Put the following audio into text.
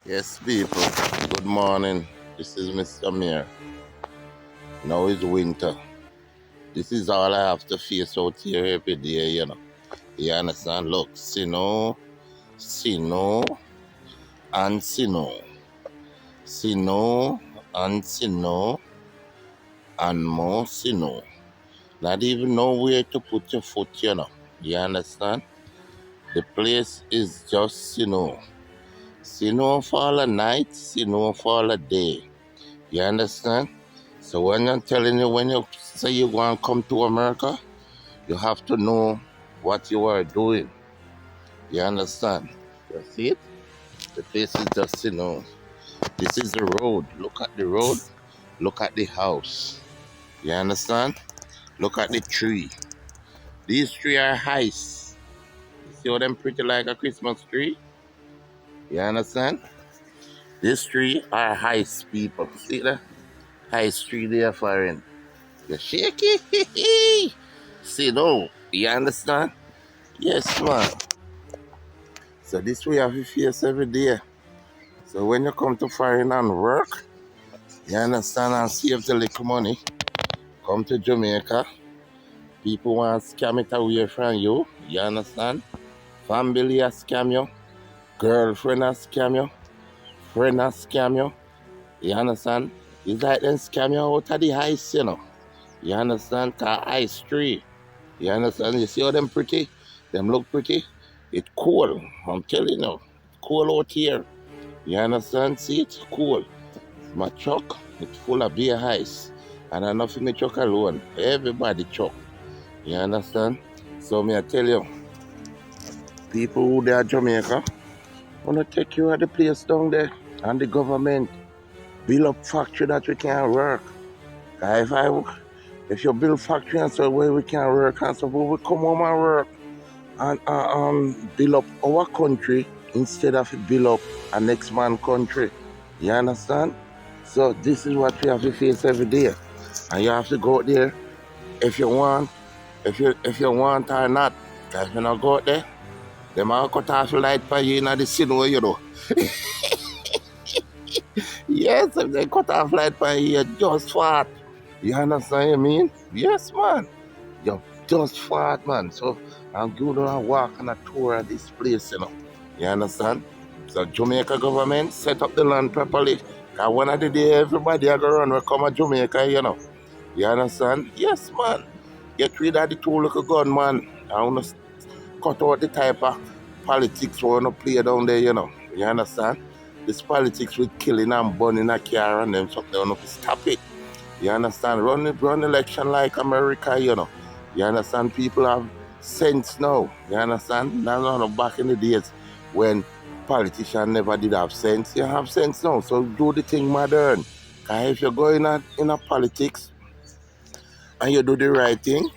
Yes, people. Good morning. This is Mr. Mayor. Now it's winter. This is all I have to face out here every day. You understand? Look, snow, snow, and snow. Snow, and snow, and more snow. Not even know where to put your foot. You understand? The place is just snow. Snow fall at night, snow fall at day. You understand? So when I'm telling you, when you say you want to come to America, you have to know what you are doing. You understand? You see it? The place is just. This is the road. Look at the road. Look at the house. You understand? Look at the tree. These trees are heights. You see how them pretty like a Christmas tree? You understand? This tree are heights, people. See that? Heights tree there for in. You shake it. See, no. You understand? Yes, man. So this way have to face every day. So when you come to foreign and work, you understand, and save the little money, come to Jamaica. People want to scam it away from you. You understand? Family a scam you. Girlfriend a scam you. Friend a scam you. You understand? It's like them scam you out of the ice. You understand? Cause ice tree. You understand? You see how them pretty? Them look pretty? It's cool. I'm telling you. Cool out here. You understand? See, it's cool. My truck, it's full of beer ice. And I'm not for my truck alone. Everybody truck. You understand? So me I tell you, people who there Jamaica, wanna take you at the place down there. And the government build up factory that we can work. If you build factory and so where we can work and so we come home and work and build up our country instead of build up a next man country. You understand? So this is what we have to face every day. And you have to go out there if you want, if you want or not. Because if you not go out there, they might cut off the light for you in the city. Yes, if they cut off light for you, you're just fat. You understand what I mean? Yes, man. You're just fat, man. So I'm going to walk on a tour of this place. You understand? So Jamaica government set up the land properly. Cause one of the day everybody are gonna run will come to Jamaica. You understand? Yes, man. Get rid of the two little gun, man. I wanna cut out the type of politics we wanna play down there. You understand? This politics with killing and burning a car and them something, they wanna stop it. You understand? Run election like America. You understand? People have sense now. You understand? Not back in the days when politicians never did have sense. You have sense now. So do the thing modern. Cause if you're going in a politics and you do the right thing,